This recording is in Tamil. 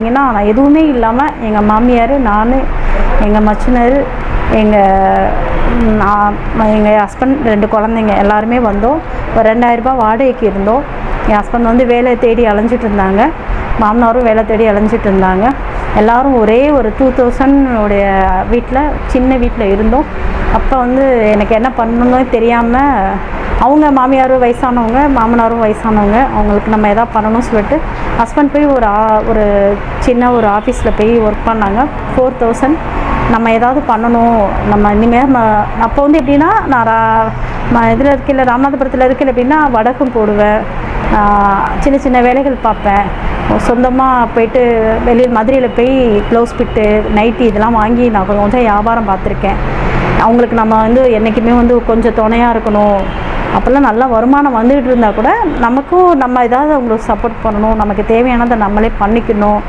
ஏன்னா நான் எதுவுமே இல்லாமல் எங்கள் மாமியார், நான், எங்கள் மச்சினர், எங்கள் ஹஸ்பண்ட், 2 குழந்தைங்க எல்லாருமே வந்தோம். ஒரு 2000 ரூபாய் வாடகைக்கு இருந்தோம். என் ஹஸ்பண்ட் வந்து வேலை தேடி அலைஞ்சிட்டு இருந்தாங்க, மாமனாரும் வேலை தேடி அலைஞ்சிட்டு இருந்தாங்க. எல்லோரும் ஒரே ஒரு 2000 உடைய வீட்டில், சின்ன வீட்டில் இருந்தோம். அப்போ வந்து எனக்கு என்ன பண்ணணும்னு தெரியாமல், அவங்க மாமியாரும் வயசானவங்க, மாமனாரும் வயசானவங்க, அவங்களுக்கு நம்ம எதாவது பண்ணணும்னு சொல்லிட்டு ஹஸ்பண்ட் போய் ஒரு சின்ன ஒரு ஆஃபீஸில் போய் ஒர்க் பண்ணாங்க. 4000 நம்ம ஏதாவது பண்ணணும், நம்ம இனிமேல் அப்போ வந்து எப்படின்னா, நான் இதில் இருக்கையில், ராமநாதபுரத்தில் இருக்கையில் எப்படின்னா வடகம் போடுவேன், சின்ன சின்ன வேலைகள் பார்ப்பேன். சொந்தமாக போய்ட்டு வெளியில் மதுரையில் போய் ப்ளவுஸ் பிட்டு, நைட்டி இதெல்லாம் வாங்கி நான் கொஞ்சம் வியாபாரம் பார்த்துருக்கேன். அவங்களுக்கு நம்ம வந்து என்றைக்குமே வந்து கொஞ்சம் துணையாக இருக்கணும். அப்போல்லாம் நல்லா வருமானம் வந்துக்கிட்டு இருந்தால் கூட நமக்கும் நம்ம ஏதாவது அவங்களுக்கு சப்போர்ட் பண்ணணும், நமக்கு தேவையானதை நம்மளே பண்ணிக்கணும்.